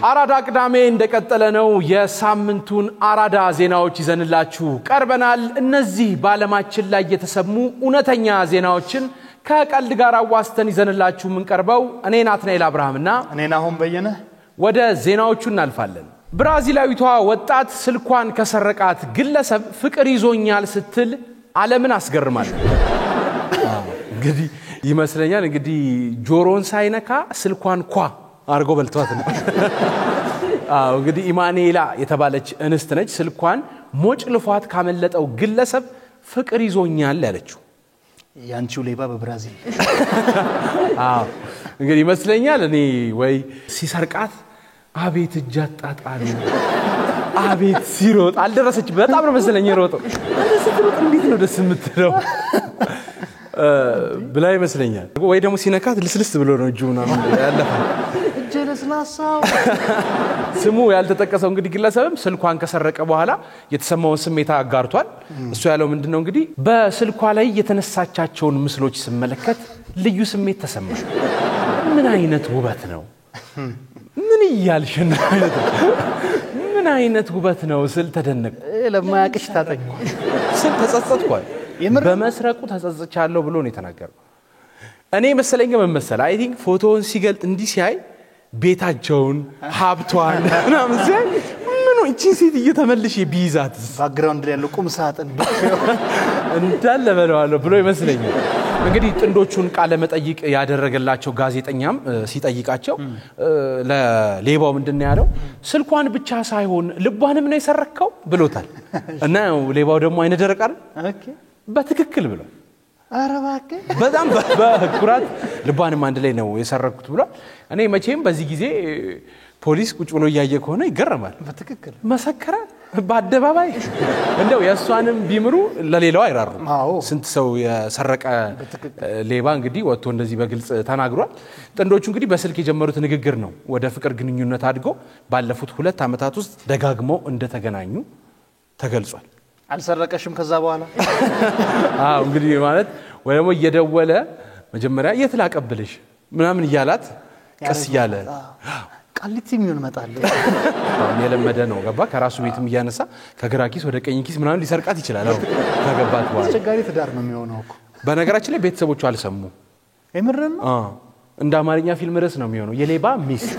አራዳ ቅዳሜ እንደቀጠለ ነው የሳምንቱን አራዳ ዜናዎች ይዘንላችሁ ቀርበናል እነዚህ ባለማችን ላይ የተሰሙ ኡነተኛ ዜናዎችን ከቀልድ ጋር አዋስተን ይዘንላችሁ ምን ቀርበው እኔ ናትናኤል አብርሃምና እኔ ናሆም በየነ ወደ ዜናዎቹ እናልፋለን ብራዚላዊቷ ወጣት ስልኳን ከሰረቃት ግለሰብ ፍቅር ይዞኛል ስትል ዓለምን አስገርማለች እንግዲህ ይመስለኛል እንግዲህ ጆሮን ሳይነካ ስልኳን ኳ አርጎ በልቷት ነው እንግዲህ ኢማኑኤላ የተባለች እንስት ነች ስልኳን ሞጭ ልፏት ካመለጠው ግለሰብ ፍቅር ይዞኛል ያለችው ያንቺው ሌባ በብራዚል እንግዲህ ይመስለኛል እኔ ወይ ሲሰርቃት አቤት እጃጣጣሉ አቤት ሲሮጥ አልደረሰች በጣም ነው መሰለኝ ሮጠው አንተ ስትሮጥ እንዴት ነው ደስ የምትለው ብላ ይመስለኛል ወይ ደግሞ ሲነካት ልስልስ ብሎ ነው እጁና ያለፈ ጀለስላሳው ስሙ ያልተጠቀሰው እንግዲህ ግለሰብም ስልኳን ከሰረቀ በኋላ የተሰማውን ስሜት አጋርቷል እሱ ያለው ምንድነው እንግዲህ በስልኳ ላይ የተነሳቻቸውን ምስሎች ስመለከት ልዩ ስሜት ተሰማኝ ምን አይነት ውበት ነው ምን ይያልሽና ምን አይነት ውበት ነው ስል ተደነቅ ለማያቅሽ ታጠኝ ስል ተጸጸትኳል በመስረቁ ተጸጽቻለሁ ብሎ ነው የተናገረው እኔ መሰለኝ መመሰል አይ ቲንክ ፎቶውን ሲገልጥ እንዲህ ሲያይ ቤታቸውን ሀብቷን ምናምን ሲያይ ምን እቺ ሴት እየተመለሽ ቢይዛት ባክግራውንድ ላይ ያለው ቁም ሳጥን እንዳለ በለዋለሁ ብሎ ይመስለኛል እንግዲህ ጥንዶቹን ቃለ መጠይቅ ያደረገላቸው ጋዜጠኛም ሲጠይቃቸው ለሌባው ምንድነው ያለው ስልኳን ብቻ ሳይሆን ልቧንም ነው የሰረከው ብሎታል እና ሌባው ደግሞ አይነ ደረቅ አይደል ኦኬ በትክክል ብሎ አረባከ በጣም በኩራት ልቧንም አንድ ላይ ነው የሰረኩት ብሎ እኔ መቼም በዚህ ጊዜ ፖሊስ ቁጭ ብሎ ያያየ ከሆነ ይገረማል በትክክል መሰከረ በአደባባይ እንደው ያሷንም ቢምሩ ለሌላው አይራሩ ስንት ሰው የሰረቀ ሌባ እንግዲህ ወጥቶ እንደዚህ በግልጽ ተናግሯል ጥንዶቹ እንግዲህ በስልክ የጀመሩት ንግግር ነው ወደ ፍቅር ግንኙነት አድጎ ባለፉት 2 አመታት ውስጥ ደጋግመው እንደተገናኙ ተገልጿል አልሰረቀሽም ከዛ በኋላ እንግዲህ ማለት ወይም እየደወለ መጀመሪያ የት ላቀብልሽ ምናምን ይያላት ቀስ ይያለ ቃሊቲ ምን መጣለ የለመደ ነው ገባ ከራሱ ቤትም ይያነሳ ከግራ ኪስ ወደ ቀኝ ኪስ ምናምን ሊሰርቃት ይችላል ከገባት በኋላ አስቸጋሪ ትዳር ነው የሚሆነው እኮ በነገራችን ላይ ቤተሰቦቹ አልሰሙ እምረን እንደ አማርኛ ፊልም ርዕስ ነው የሚሆነው የሌባ ሚስት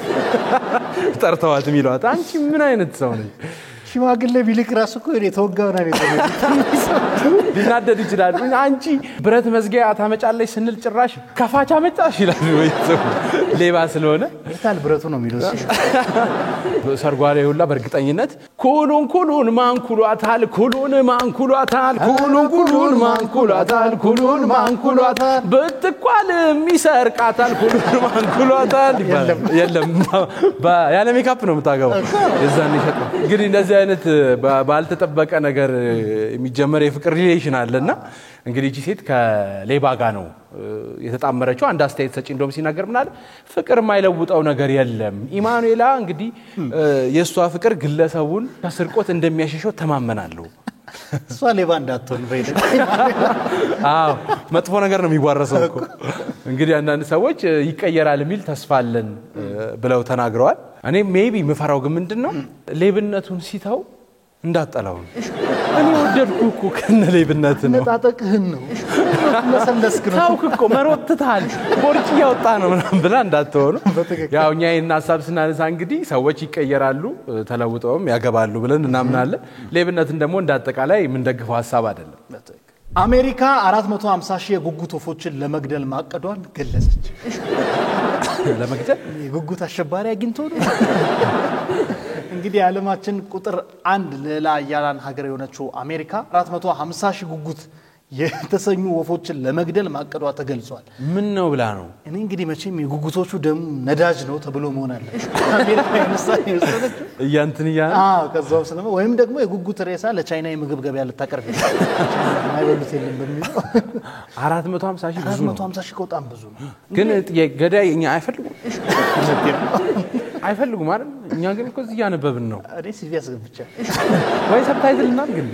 ጠርተዋት የሚሏት አንቺ ምን አይነት ሰው ነሽ ሽማግሌ ቢልክ ራሱ እኮ የተወጋውና ሊናደድ ይችላል አንቺ ብረት መዝጊያ ታመጫለሽ ስንል ጭራሽ ከፋቻ መጣሽ ይላል ወይ ሌባ ስለሆነ ይታል ብረቱ ነው የሚሉት ሰርጓሪ ሁላ በርግጠኝነት ኩሉን ማንኩሏታል ኩሉን ማንኩሏታል ኩሉን ማንኩሏታል ኩሉን ማንኩሏታል በትቋል የሚሰርቃታል ኩሉን ማንኩሏታል የለም ያለ ሜካፕ ነው የምታገባው የዛን ይሸጥ ግን እንደዚህ አይነት ባልተጠበቀ ነገር የሚጀመር የፍቅር ሪሌሽን አለና እንግዲህ እቺ ሴት ከሌባ ጋር ነው የተጣመረችው አንድ አስተያየት ሰጪ እንደውም ሲናገር ምናል ፍቅር የማይለውጠው ነገር የለም ኢማኑኤላ እንግዲህ የሷ ፍቅር ግለሰቡን ከስርቆት እንደሚያሸሸው ተማመናለሁ እሷ ሌባ እንዳትሆን በይደ መጥፎ ነገር ነው የሚዋረሰው እኮ እንግዲህ አንዳንድ ሰዎች ይቀየራል የሚል ተስፋ አለን ብለው ተናግረዋል እኔ ሜቢ መፈራው ግን ምንድነው ሌብነቱን ሲታው እንዳጠላው እኔ ወደድኩ ከነ ሌብነት ነው ነጣጠቅህን ነው መሰንደስክ ነው ታውክ እኮ መሮጥታል ቦርጭ ያወጣ ነው ምናምን ብላ እንዳትሆኑ ያው እኛ የናሳብ ስናነሳ እንግዲህ ሰዎች ይቀየራሉ ተለውጠውም ያገባሉ ብለን እናምናለን ሌብነትን ደግሞ እንዳጠቃላይ ምን ደግፈው ሐሳብ አይደለም አሜሪካ 450 ሺህ የጉጉት ወፎችን ለመግደል ማቀዷን ገለጸች ለመግደል የጉጉት አሸባሪ አግኝቶ ነው እንግዲህ ዓለማችን ቁጥር 1 ሌላ ያላን ሀገር የሆነችው አሜሪካ 450 ሺህ ጉጉት የተሰኙ ወፎችን ለመግደል ማቀዷ ተገልጿል ምን ነው ብላ ነው እኔ እንግዲህ መቼም የጉጉቶቹ ደም ነዳጅ ነው ተብሎ መሆን አለ አሜሪካ የነሳኝ ይወሰደች ያንተንያ ከዛው ስለማ ወይም ደግሞ የጉጉት ሬሳ ለቻይና የምግብ ገበያ ልታቀርብ ማይበሉት የለም በሚለው 450 ሺህ ብዙ 450 ሺህ በጣም ብዙ ነው ግን ገዳይ እኛ አይፈልጉም አይፈልጉም አይደል እኛ ግን እኮ እዚህ ያነበብን ነው እኔ ሲቪ ያስገብቻ ወይ ሰብታይትል እና ግን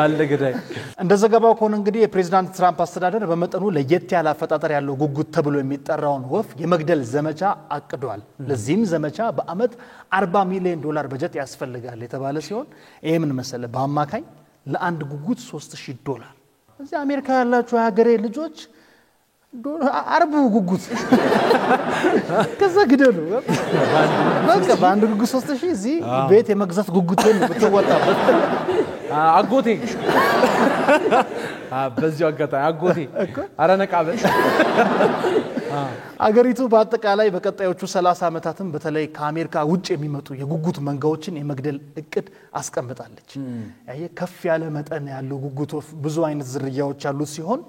አለ ገዳይ እንደ ዘገባው ከሆነ እንግዲህ የፕሬዝዳንት ትራምፕ አስተዳደር በመጠኑ ለየት ያለ አፈጣጠር ያለው ጉጉት ተብሎ የሚጠራውን ወፍ የመግደል ዘመቻ አቅዷል። ለዚህም ዘመቻ በአመት $40 ሚሊዮን በጀት ያስፈልጋል የተባለ ሲሆን ይሄ ምን መሰለ በአማካኝ ለአንድ ጉጉት $3000 እዚህ አሜሪካ ያላችሁ ሀገሬ ልጆች አርቡ ጉጉት ከዛ ግደሉ በቃ በአንድ ጉጉት 3000 እዚህ ቤት የመግዛት ጉጉት ነው ብትወጣበት አጎቴ በዚሁ አጋጣሚ አጎቴ አረነቃበል አገሪቱ በአጠቃላይ በቀጣዮቹ 30 ዓመታትም በተለይ ከአሜሪካ ውጭ የሚመጡ የጉጉት መንጋዎችን የመግደል እቅድ አስቀምጣለች። ያየ ከፍ ያለ መጠን ያለው ጉጉት ብዙ አይነት ዝርያዎች ያሉት ሲሆን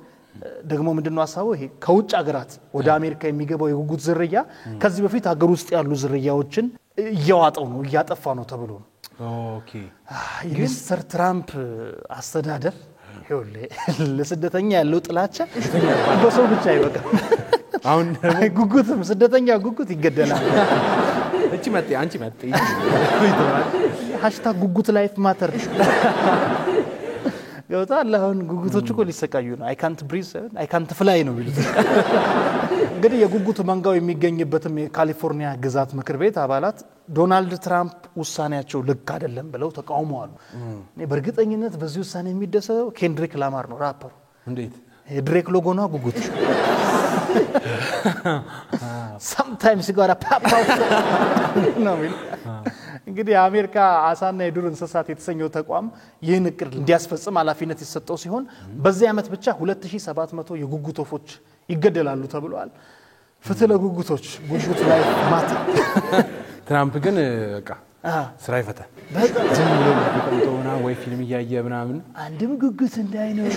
ደግሞ ምንድነው ሐሳቡ ይሄ ከውጭ ሀገራት ወደ አሜሪካ የሚገባው የጉጉት ዝርያ ከዚህ በፊት ሀገር ውስጥ ያሉ ዝርያዎችን እያዋጣው ነው እያጠፋ ነው ተብሎ ነው። ኦኬ የሚስተር ትራምፕ አስተዳደር ለስደተኛ ያለው ጥላቻ በሰው ብቻ አይበቃም። አሁን ጉጉትም ስደተኛ ጉጉት ይገደላል። እቺ መጤ አንቺ መጤ #ጉጉት ላይፍ ማተር ገውታል አሁን ጉጉቶች እኮ ሊሰቃዩ ነው። አይ ካንት ብሪዝ አይ ካንት ፍላይ ነው ቢሉት እንግዲህ የጉጉት መንጋው የሚገኝበትም የካሊፎርኒያ ግዛት ምክር ቤት አባላት ዶናልድ ትራምፕ ውሳኔያቸው ልክ አይደለም ብለው ተቃውመዋል። እኔ በእርግጠኝነት በዚህ ውሳኔ የሚደሰተው ኬንድሪክ ላማር ነው ራፐሩ። እንዴት የድሬክ ሎጎ ነው ጉጉት sometimes you got to pop out ነው ሚል እንግዲህ አሜሪካ አሳና የዱር እንስሳት የተሰኘው ተቋም ይህን እቅድ እንዲያስፈጽም ኃላፊነት የተሰጠው ሲሆን በዚህ ዓመት ብቻ 2700 የጉጉት ወፎች ይገደላሉ ተብሏል። ፍትህ ለጉጉቶች ጉጉት ላይ ማታ ትራምፕ ግን በቃ ስራ ይፈታል። ዝም ብሎ ተቀምጦና ወይ ፊልም ያየ ምናምን አንድም ጉጉት እንዳይኖር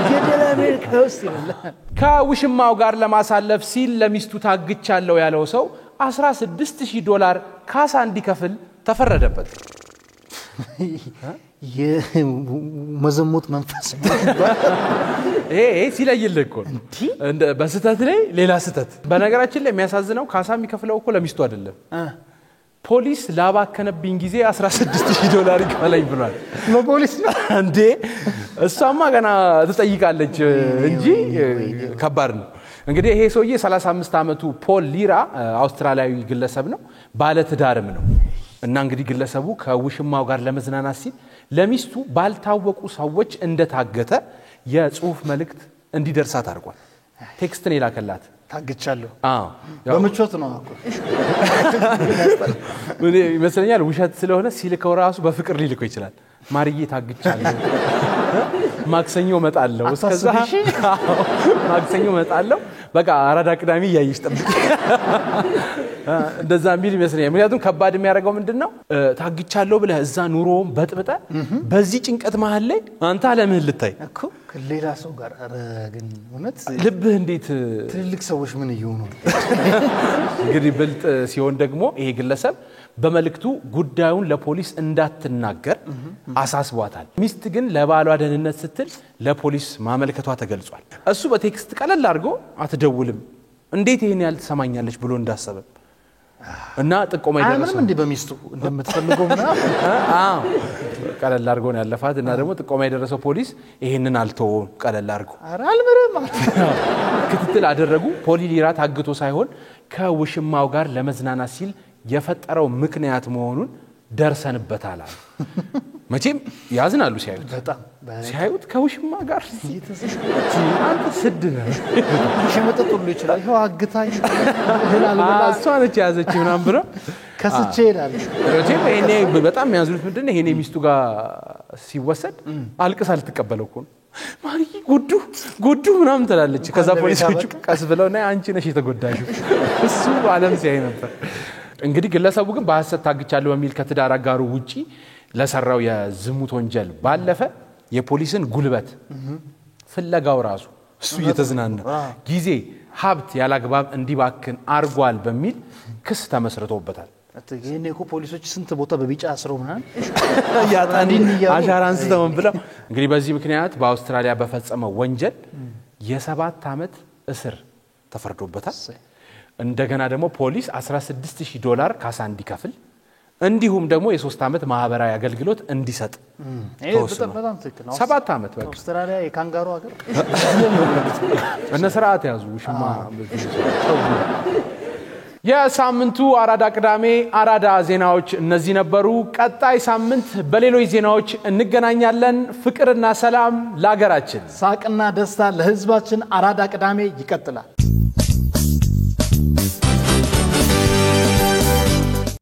ገደል አሜሪካ ውስጥ ይላል። ከውሽማው ጋር ለማሳለፍ ሲል ለሚስቱ ታግቻለሁ ያለው ሰው $16000 ካሳ እንዲከፍል ተፈረደበት። የመዘሙት መንፈስ ሲለይልህ እኮ እንደ በስተት ላይ ሌላ ስተት። በነገራችን ላይ የሚያሳዝነው ካሳ የሚከፍለው እኮ ለሚስቱ አይደለም። ፖሊስ ላባከነብኝ ጊዜ $16000 ይከፈለኝ ብሏል። ለፖሊስ እንዴ እሷማ ገና ትጠይቃለች እንጂ ከባድ ነው። እንግዲህ ይሄ ሰውዬ 35 ዓመቱ ፖል ሊራ አውስትራሊያዊ ግለሰብ ነው፣ ባለ ትዳርም ነው። እና እንግዲህ ግለሰቡ ከውሽማው ጋር ለመዝናናት ሲል ለሚስቱ ባልታወቁ ሰዎች እንደታገተ የጽሁፍ መልእክት እንዲደርሳት አድርጓል። ቴክስትን ይላከላት ታግቻለሁ በመቾት ነው አቆ እኔ ይመስለኛል ውሸት ስለሆነ ሲልከው ራሱ በፍቅር ሊልከው ይችላል። ማርዬ ታግቻለሁ ማክሰኞ መጣለው እስከዛ ማክሰኞ መጣለው በቃ አራዳ ቅዳሜ ያይሽ ጠብቂ እንደዛ ሚል ይመስለኛል። ምክንያቱም ከባድ የሚያደርገው ምንድነው ታግቻለሁ ብለህ እዛ ኑሮም በጥብጠ በዚህ ጭንቀት መሃል ላይ አንተ አለምን ልታይ እኮ ከሌላ ሰው ጋር አረግን እውነት ልብህ እንዴት ትልልቅ ሰዎች ምን ይሆኑ እንግዲህ ብልጥ ሲሆን ደግሞ ይሄ ግለሰብ በመልእክቱ ጉዳዩን ለፖሊስ እንዳትናገር አሳስቧታል። ሚስት ግን ለባሏ ደህንነት ስትል ለፖሊስ ማመልከቷ ተገልጿል። እሱ በቴክስት ቀለል አድርጎ አትደውልም እንዴት ይሄን ያህል ተሰማኛለች ብሎ እንዳሰበ እና ጥቆማ ይደረሰው እንዴ በሚስቱ እንደምትፈልገው ምናምን ቀለል አድርጎ ነው ያለፋት እና ደግሞ ጥቆማ ይደረሰው ፖሊስ ይሄንን አልተወም ቀለል አድርጎ አልምርም ክትትል አደረጉ። ፖሊ ሊራ ታግቶ ሳይሆን ከውሽማው ጋር ለመዝናናት ሲል የፈጠረው ምክንያት መሆኑን ደርሰንበታል። መቼም ያዝናሉ ሲያዩት ከውሽማ ጋር አንተ ስድ ነው ሸመጠጡሉ ይችላል ይሄው አግታኝ እሷነች ያዘች ምናምን ብለው ከስቼ ይላል። እኔ በጣም የሚያዝኑት ምንድነው ይሄኔ ሚስቱ ጋር ሲወሰድ አልቅሳ ልትቀበለው እኮ ማርዬ ጉዱ ምናምን ትላለች። ከዛ ፖሊሶቹ ቀስ ብለው ነይ አንቺ ነሽ የተጎዳሽው እሱ ዓለም ሲያይ ነበር። እንግዲህ ግለሰቡ ግን በሐሰት ታግቻለሁ በሚል ከትዳር አጋሩ ውጪ ለሰራው የዝሙት ወንጀል ባለፈ የፖሊስን ጉልበት ፍለጋው ራሱ እሱ እየተዝናና ጊዜ ሀብት ያላግባብ እንዲባክን አርጓል በሚል ክስ ተመስርቶበታል። አትገኝ እኮ ፖሊሶች ስንት ቦታ በቢጫ አስረው ምናምን ያጣንዲን አሻራ አንስተው ብለው እንግዲህ በዚህ ምክንያት በአውስትራሊያ በፈጸመው ወንጀል የ7 ዓመት እስር ተፈርዶበታል። እንደገና ደግሞ ፖሊስ $16000 ካሳ እንዲከፍል እንዲሁም ደግሞ የ3 አመት ማህበራዊ አገልግሎት እንዲሰጥ በጣም ትክክል ነው 7 አመት በቃ አውስትራሊያ የካንጋሩ ሀገር እነ ስርዓት ያዙ ሽማ የሳምንቱ አራዳ ቅዳሜ አራዳ ዜናዎች እነዚህ ነበሩ ቀጣይ ሳምንት በሌሎች ዜናዎች እንገናኛለን ፍቅርና ሰላም ለሀገራችን ሳቅና ደስታ ለህዝባችን አራዳ ቅዳሜ ይቀጥላል